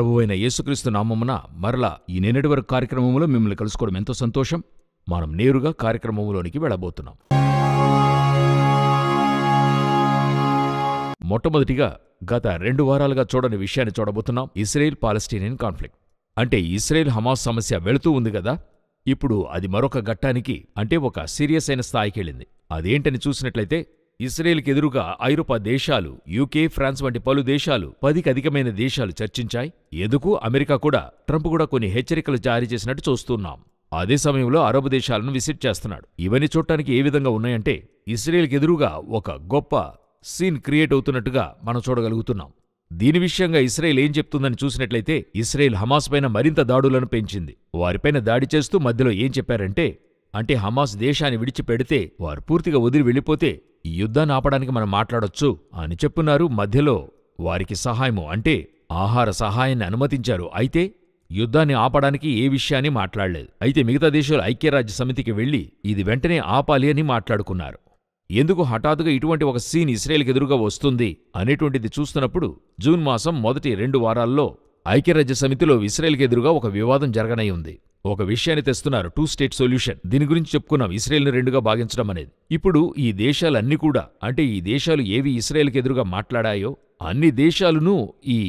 ప్రభువైన యేసుక్రీస్తు నామమున మరలా ఈ నిన్నటి వరకు కార్యక్రమంలో మిమ్మల్ని కలుసుకోవడం ఎంతో సంతోషం. మనం నేరుగా కార్యక్రమంలోనికి వెళ్ళబోతున్నాం. మొట్టమొదటిగా గత 2 వారాలుగా చూడని విషయాన్ని చూడబోతున్నాం. Israel Palestinian conflict. అంటే ఇస్రాయేల్ హమాస్ సమస్య వెళుతూ ఉంది కదా, ఇప్పుడు అది మరొక ఘట్టానికి, అంటే ఒక సీరియస్ అయిన స్థాయికి వెళ్ళింది. అదేంటని చూసినట్లయితే ఇస్రాయేల్కి ఎదురుగా ఐరోపా దేశాలు, యూకే, ఫ్రాన్స్ వంటి పలు దేశాలు, 10కి అధికమైన దేశాలు చర్చించాయి. ఎందుకు అమెరికా కూడా, ట్రంప్ కూడా కొన్ని హెచ్చరికలు జారీ చేసినట్టు చూస్తున్నాం. అదే సమయంలో అరబ్ దేశాలను విజిట్ చేస్తున్నాడు. ఇవన్నీ చూడటానికి ఏ విధంగా ఉన్నాయంటే ఇస్రాయేల్కి ఎదురుగా ఒక గొప్ప సీన్ క్రియేట్ అవుతున్నట్టుగా మనం చూడగలుగుతున్నాం. దీని విషయంగా ఇస్రాయేల్ ఏం చెప్తుందని చూసినట్లయితే ఇస్రాయేల్ హమాస్ పైన మరింత దాడులను పెంచింది. వారిపైన దాడి చేస్తూ మధ్యలో ఏం చెప్పారంటే, అంటే హమాస్ దేశాన్ని విడిచిపెడితే, వారు పూర్తిగా వదిలి వెళ్ళిపోతే ఈ యుద్ధాన్ని ఆపడానికి మనం మాట్లాడొచ్చు అని చెప్పున్నారు. మధ్యలో వారికి సహాయము, అంటే ఆహార సహాయాన్ని అనుమతించారు. అయితే యుద్ధాన్ని ఆపడానికి ఏ విషయాన్ని మాట్లాడలేదు. అయితే మిగతా దేశాలు ఐక్యరాజ్య సమితికి వెళ్లి ఇది వెంటనే ఆపాలి అని మాట్లాడుకున్నారు. ఎందుకు హఠాత్తుగా ఇటువంటి ఒక సీన్ ఇస్రాయేల్కి ఎదురుగా వస్తుంది అనేటువంటిది చూస్తున్నప్పుడు జూన్ మాసం మొదటి 2 వారాల్లో ఐక్యరాజ్య సమితిలో ఇస్రాయేల్కి ఎదురుగా ఒక వివాదం జరగనై ఉంది. ఒక విషయాన్ని తెస్తున్నారు, 2 స్టేట్ సొల్యూషన్. దీని గురించి చెప్పుకున్నాం, ఇస్రాయేల్ని 2గా భాగించడం అనేది. ఇప్పుడు ఈ దేశాలన్నీ కూడా, అంటే ఈ దేశాలు ఏవి ఇస్రాయేల్కి ఎదురుగా మాట్లాడాయో అన్ని దేశాలునూ ఈ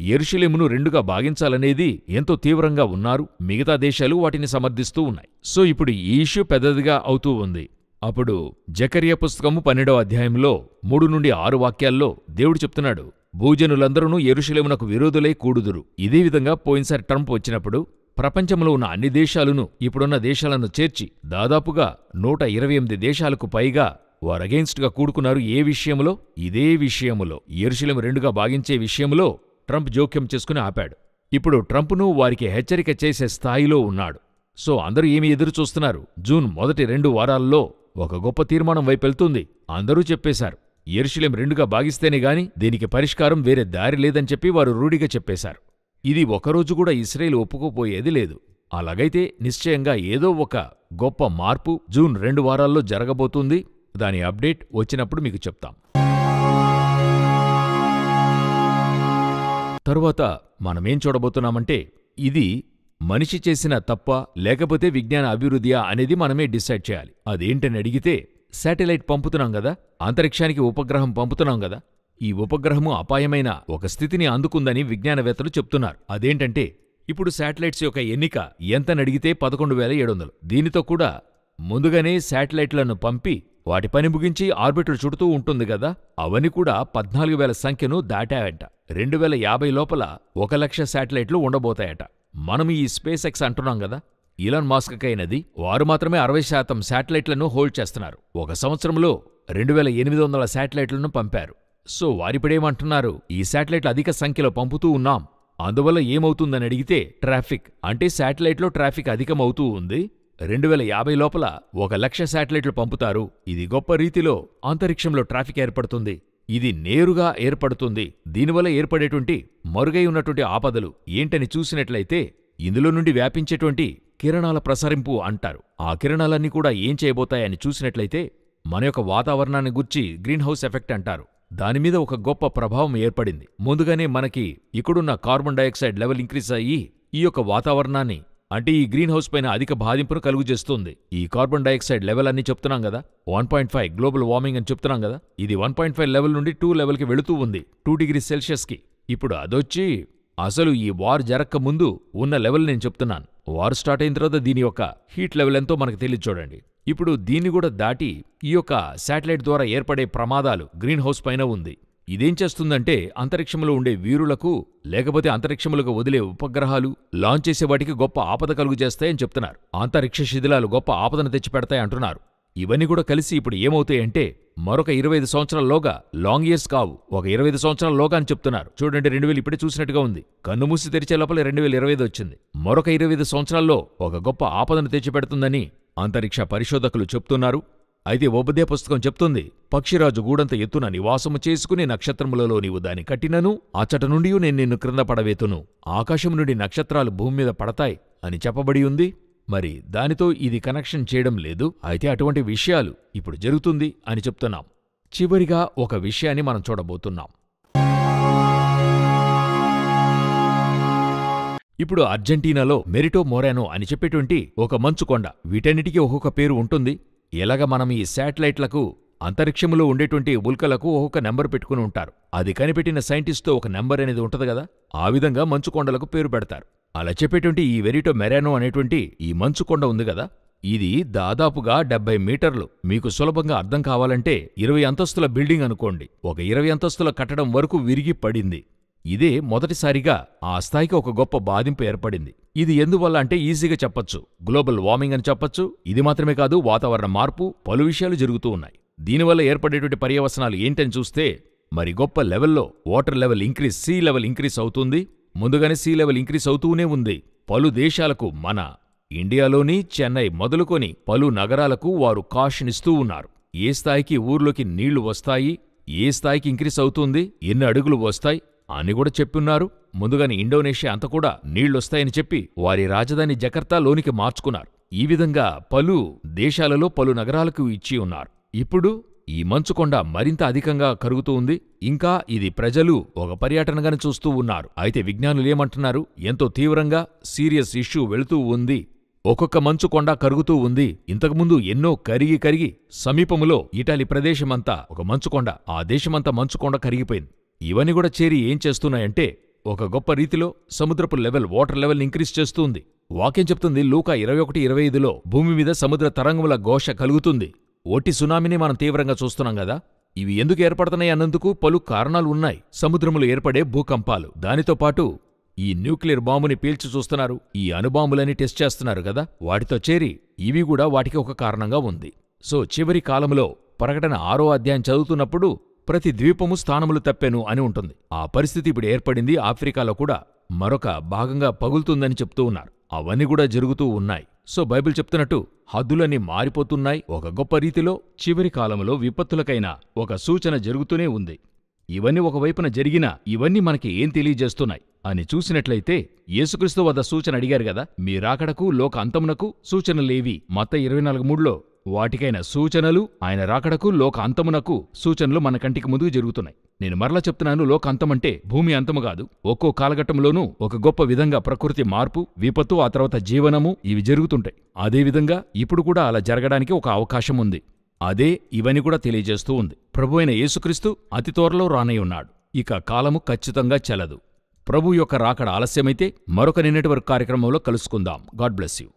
యెరూషలేమును 2గా భాగించాలనేది ఎంతో తీవ్రంగా ఉన్నారు. మిగతా దేశాలు వాటిని సమర్థిస్తూ ఉన్నాయి. సో ఇప్పుడు ఈ ఇష్యూ పెద్దదిగా అవుతూ ఉంది. అప్పుడు జకర్యా పుస్తకము 12వ అధ్యాయంలో 3 నుండి 6 వాక్యాల్లో దేవుడు చెప్తున్నాడు, భూజనులందరూ యెరూషలేమునకు విరోధులై కూడుదురు. ఇదే విధంగా పోయినసారి ట్రంప్ వచ్చినప్పుడు ప్రపంచంలో ఉన్న అన్ని దేశాలను, ఇప్పుడున్న దేశాలను చేర్చి దాదాపుగా 128 దేశాలకు పైగా వారు అగెయిన్స్ట్గా కూడుకున్నారు. ఏ విషయంలో? ఇదే విషయములో, యెరూషలేము 2గా భాగించే విషయంలో ట్రంప్ జోక్యం చేసుకుని ఆపాడు. ఇప్పుడు ట్రంప్ను వారికి హెచ్చరిక చేసే స్థాయిలో ఉన్నాడు. సో అందరూ ఏమి ఎదురు చూస్తున్నారు? జూన్ మొదటి 2 వారాల్లో ఒక గొప్ప తీర్మానం వైపెళ్తుంది. అందరూ చెప్పేశారు, యెరూషలేము 2గా భాగిస్తేనే గాని దీనికి పరిష్కారం వేరే దారి లేదని చెప్పి వారు రూఢిగా చెప్పేశారు. ఇది ఒకరోజు కూడా ఇస్రాయేల్ ఒప్పుకోపోయేది లేదు. అలాగైతే నిశ్చయంగా ఏదో ఒక గొప్ప మార్పు జూన్ 2 వారాల్లో జరగబోతుంది. దాని అప్డేట్ వచ్చినప్పుడు మీకు చెప్తాం. తరువాత మనమేం చూడబోతున్నామంటే, ఇది మనిషి చేసిన తప్ప లేకపోతే విజ్ఞాన అభివృద్ధియా అనేది మనమే డిసైడ్ చేయాలి. అదేంటని అడిగితే, శాటిలైట్ పంపుతున్నాం గదా, అంతరిక్షానికి ఉపగ్రహం పంపుతున్నాం గదా, ఈ ఉపగ్రహము అపాయమైన ఒక స్థితిని అందుకుందని విజ్ఞానవేత్తలు చెప్తున్నారు. అదేంటంటే, ఇప్పుడు శాటిలైట్స్ యొక్క ఎన్నిక ఎంతనడిగితే 11,700. దీనితో కూడా ముందుగానే శాటిలైట్లను పంపి వాటి పని ముగించి ఆర్బిటర్ చుడుతూ ఉంటుంది గదా, అవన్నీ కూడా 14,000 సంఖ్యను దాటాయంట. 2050 లోపల 1,00,000 శాటిలైట్లు ఉండబోతాయట. మనం ఈ స్పేస్ ఎక్స్ అంటున్నాం గదా, ఇలాన్ మాస్క్కైనది, వారు మాత్రమే 60% శాటిలైట్లను హోల్డ్ చేస్తున్నారు. ఒక సంవత్సరంలో 2,800 శాటిలైట్లను పంపారు. సో వారిప్పుడేమంటున్నారు, ఈ శాటిలైట్లు అధిక సంఖ్యలో పంపుతూ ఉన్నాం, అందువల్ల ఏమవుతుందని అడిగితే ట్రాఫిక్, అంటే శాటిలైట్లో ట్రాఫిక్ అధికమవుతూ ఉంది. 2050 లోపల 1,00,000 శాటిలైట్లు పంపుతారు. ఇది గొప్ప రీతిలో అంతరిక్షంలో ట్రాఫిక్ ఏర్పడుతుంది. ఇది నేరుగా ఏర్పడుతుంది. దీనివల్ల ఏర్పడేటువంటి మరుగై ఉన్నటువంటి ఆపదలు ఏంటని చూసినట్లయితే, ఇందులో నుండి వ్యాపించేటువంటి కిరణాల ప్రసరింపు అంటారు. ఆ కిరణాలన్నీ కూడా ఏం చేయబోతాయని చూసినట్లయితే, మన యొక్క వాతావరణాన్ని గుర్చి గ్రీన్ హౌస్ ఎఫెక్ట్ అంటారు. దానిమీద ఒక గొప్ప ప్రభావం ఏర్పడింది. ముందుగానే మనకి ఇక్కడున్న కార్బన్ డయాక్సైడ్ లెవెల్ ఇంక్రీజ్ అయ్యి ఈ యొక్క వాతావరణాన్ని, అంటే ఈ గ్రీన్ హౌస్ పైన అధిక బాధింపును కలుగజేస్తుంది. ఈ కార్బన్ డయాక్సైడ్ లెవెల్ అన్ని చెప్తున్నాం కదా, 1.5 గ్లోబల్ వార్మింగ్ అని చెప్తున్నాం కదా, ఇది 1.5 లెవెల్ నుండి 2 లెవెల్కి వెళుతూ ఉంది, 2 డిగ్రీ సెల్సియస్కి. ఇప్పుడు అదొచ్చి అసలు ఈ వార్ జరక్క ముందు ఉన్న లెవెల్ నేను చెప్తున్నాను. వార్ స్టార్ట్ అయిన తర్వాత దీని యొక్క హీట్ లెవెల్ ఎంతో మనకు తెలియదు చూడండి. ఇప్పుడు దీన్ని కూడా దాటి ఈ యొక్క శాటిలైట్ ద్వారా ఏర్పడే ప్రమాదాలు గ్రీన్ హౌస్ పైన ఉంది. ఇదేం చేస్తుందంటే, అంతరిక్షంలో ఉండే వీరులకు, లేకపోతే అంతరిక్షములకు వదిలే ఉపగ్రహాలు లాంచ్ చేసే వాటికి గొప్ప ఆపద కలుగజేస్తాయని చెప్తున్నారు. అంతరిక్ష శిథిలాలు గొప్ప ఆపదను తెచ్చిపెడతాయి అంటున్నారు. ఇవన్నీ కూడా కలిసి ఇప్పుడు ఏమవుతాయంటే, మరొక 25 సంవత్సరాల్లోగా, లాంగ్ ఇయర్స్ కావు, ఒక 25 సంవత్సరాల్లోగా అని చెప్తున్నారు. చూడండి, 2000 ఇప్పుడే చూసినట్టుగా ఉంది. కన్ను మూసి తెరిచే లోపల 2025 వచ్చింది. మరొక 25 సంవత్సరాల్లో ఒక గొప్ప ఆపదను తెచ్చిపెడుతుందని అంతరిక్ష పరిశోధకులు చెప్తున్నారు. అయితే ఓబద్యా పుస్తకం చెప్తుంది, పక్షిరాజు గూడంత ఎత్తున నివాసము చేసుకుని నక్షత్రములలో నీవు దాని కట్టినను, అచ్చట నుండి నేను నిన్ను క్రింద పడవేతును, ఆకాశం నుండి నక్షత్రాలు భూమి మీద పడతాయి అని చెప్పబడి ఉంది. మరి దానితో ఇది కనెక్షన్ చేయడం లేదు. అయితే అటువంటి విషయాలు ఇప్పుడు జరుగుతుంది అని చెప్తున్నాం. చివరిగా ఒక విషయాన్ని మనం చూడబోతున్నాం. ఇప్పుడు అర్జెంటీనాలో మెరిటో మోరానో అని చెప్పేటువంటి ఒక మంచుకొండ, వీటన్నిటికీ ఒక్కొక్క పేరు ఉంటుంది. ఎలాగ మనం ఈ శాటిలైట్లకు అంతరిక్షంలో ఉండేటువంటి ఉల్కలకు ఒక్కొక్క నెంబర్ పెట్టుకుని ఉంటారు. అది కనిపెట్టిన సైంటిస్ట్తో ఒక నెంబర్ అనేది ఉంటది కదా, ఆ విధంగా మంచుకొండలకు పేరు పెడతారు. అలా చెప్పేటువంటి ఈ వెరిటో మెరానో అనేటువంటి ఈ మంచుకొండ ఉంది కదా, ఇది దాదాపుగా 70 మీటర్లు. మీకు సులభంగా అర్థం కావాలంటే 20 అంతస్తుల బిల్డింగ్ అనుకోండి. ఒక 20 అంతస్తుల కట్టడం వరకు విరిగి పడింది. ఇదే మొదటిసారిగా ఆ స్థాయికి ఒక గొప్ప బాధింపు ఏర్పడింది. ఇది ఎందువల్ల అంటే ఈజీగా చెప్పొచ్చు, గ్లోబల్ వార్మింగ్ అని చెప్పొచ్చు. ఇది మాత్రమే కాదు, వాతావరణ మార్పు, పలు విషయాలు జరుగుతూ ఉన్నాయి. దీనివల్ల ఏర్పడేటువంటి పర్యవసనాలు ఏంటని చూస్తే, మరి గొప్ప లెవెల్లో water level increase, sea level increase అవుతుంది. ముందుగానే సీ లెవెల్ ఇంక్రీజ్ అవుతూనే ఉంది. పలు దేశాలకు, మన ఇండియాలోని చెన్నై మొదలుకొని పలు నగరాలకు వారు కాషన్ ఇస్తూ ఉన్నారు. ఏ స్థాయికి ఊర్లోకి నీళ్లు వస్తాయి, ఏ స్థాయికి ఇంక్రీజ్ అవుతుంది, ఎన్ని అడుగులు వస్తాయి అని కూడా చెప్పున్నారు. ముందుగానే ఇండోనేషియా అంతా కూడా నీళ్లొస్తాయని చెప్పి వారి రాజధాని జకర్తా లోనికి మార్చుకున్నారు. ఈ విధంగా పలు దేశాలలో పలు నగరాలకు ఇచ్చి ఉన్నారు. ఇప్పుడు ఈ మంచుకొండ మరింత అధికంగా కరుగుతూ ఉంది. ఇంకా ఇది ప్రజలు ఒక పర్యటనగానే చూస్తూ ఉన్నారు. అయితే విజ్ఞానులేమంటున్నారు, ఎంతో తీవ్రంగా సీరియస్ ఇష్యూ వెళుతూ ఉంది. ఒక్కొక్క మంచుకొండ కరుగుతూ ఉంది. ఇంతకుముందు ఎన్నో కరిగి సమీపములో ఇటాలీ ప్రదేశమంతా ఒక మంచుకొండ, ఆ దేశమంతా మంచుకొండ కరిగిపోయింది. ఇవన్నీ కూడా చేరి ఏం చేస్తున్నాయంటే, ఒక గొప్ప రీతిలో సముద్రపు లెవెల్, వాటర్ లెవెల్ ఇంక్రీజ్ చేస్తుంది. వాక్యం చెప్తుంది లూకా 21:25లో, భూమి మీద సముద్ర తరంగముల ఘోష కలుగుతుంది. ఓటి సునామీని మనం తీవ్రంగా చూస్తున్నాం గదా. ఇవి ఎందుకు ఏర్పడుతున్నాయి అన్నందుకు పలు కారణాలు ఉన్నాయి. సముద్రములో ఏర్పడే భూకంపాలు, దానితో పాటు ఈ న్యూక్లియర్ బాంబుని పీల్చి చూస్తున్నారు, ఈ అణుబాంబులని టెస్ట్ చేస్తున్నారు కదా, వాటితో చేరి ఇవి కూడా వాటికి ఒక కారణంగా ఉంది. సో చివరి కాలంలో ప్రకటన 6వ అధ్యాయం చదువుతున్నప్పుడు ప్రతి ద్వీపము స్థానములు తప్పెను అని ఉంటుంది. ఆ పరిస్థితి ఇప్పుడు ఏర్పడింది. ఆఫ్రికాలో కూడా మరొక భాగంగా పగులుతుందని చెప్తూ ఉన్నారు. అవన్నీ కూడా జరుగుతూ ఉన్నాయి. సో బైబిల్ చెప్తున్నట్టు హద్దులన్నీ మారిపోతున్నాయి. ఒక గొప్ప రీతిలో చివరి కాలంలో విపత్తులకైనా ఒక సూచన జరుగుతూనే ఉంది. ఇవన్నీ ఒకవైపున జరిగినా ఇవన్నీ మనకి ఏం తెలియజేస్తున్నాయి అని చూసినట్లయితే, యేసుక్రీస్తు వద్ద సూచన అడిగారు గదా, మీ రాకడకు లోక అంతమునకు సూచనలేవి? మత్తయి 24:3లో వాటికైన సూచనలు, ఆయన రాకడకు లోక అంతమునకు సూచనలు మన కంటికి ముందుకు జరుగుతున్నాయి. నేను మరలా చెప్తున్నాను, లోక అంతమంటే భూమి అంతము కాదు. ఒక్కో కాలఘట్టంలోనూ ఒక గొప్ప విధంగా ప్రకృతి మార్పు, విపత్తు, ఆ తర్వాత జీవనము, ఇవి జరుగుతుంటాయి. అదేవిధంగా ఇప్పుడు కూడా అలా జరగడానికి ఒక అవకాశం ఉంది. అదే ఇవన్నీ కూడా తెలియజేస్తూ ఉంది. ప్రభువైన యేసుక్రీస్తు అతి త్వరలో రానై ఉన్నాడు. ఇక కాలము ఖచ్చితంగా చెల్లదు. ప్రభు యొక్క రాకడ ఆలస్యమైతే మరొక నిన్నటి వరకు కార్యక్రమంలో కలుసుకుందాం. God bless you.